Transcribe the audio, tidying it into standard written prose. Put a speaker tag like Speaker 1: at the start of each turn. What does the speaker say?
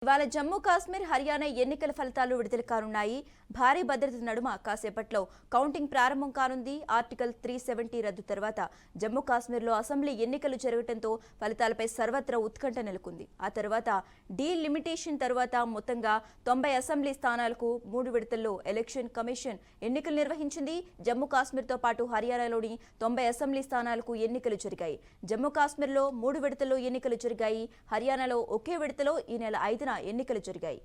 Speaker 1: ఇవాళ జమ్మూ కాశ్మీర్ హర్యానా ఎన్నికల ఫలితాలు విడుదల కానున్నాయి. భారీ భద్రత నడుమ కాసేపట్లో కౌంటింగ్ ప్రారంభం కానుంది. ఆర్టికల్ 370 రద్దు తర్వాత జమ్మూ కాశ్మీర్లో అసెంబ్లీ ఎన్నికలు జరగడంతో ఫలితాలపై సర్వత్రా ఉత్కంఠ నెలకొంది. ఆ తర్వాత డీలిమిటేషన్ తర్వాత మొత్తంగా 90 అసెంబ్లీ స్థానాలకు 3 విడతల్లో ఎలక్షన్ కమిషన్ ఎన్నికలు నిర్వహించింది. జమ్మూ కాశ్మీర్తో పాటు హర్యానాలోని 90 అసెంబ్లీ స్థానాలకు ఎన్నికలు జరిగాయి. జమ్మూ కాశ్మీర్లో 3 విడతల్లో ఎన్నికలు జరిగాయి. హర్యానాలో ఒకే విడతలో ఈ నెల 5న ఎన్నికలు జరిగాయి.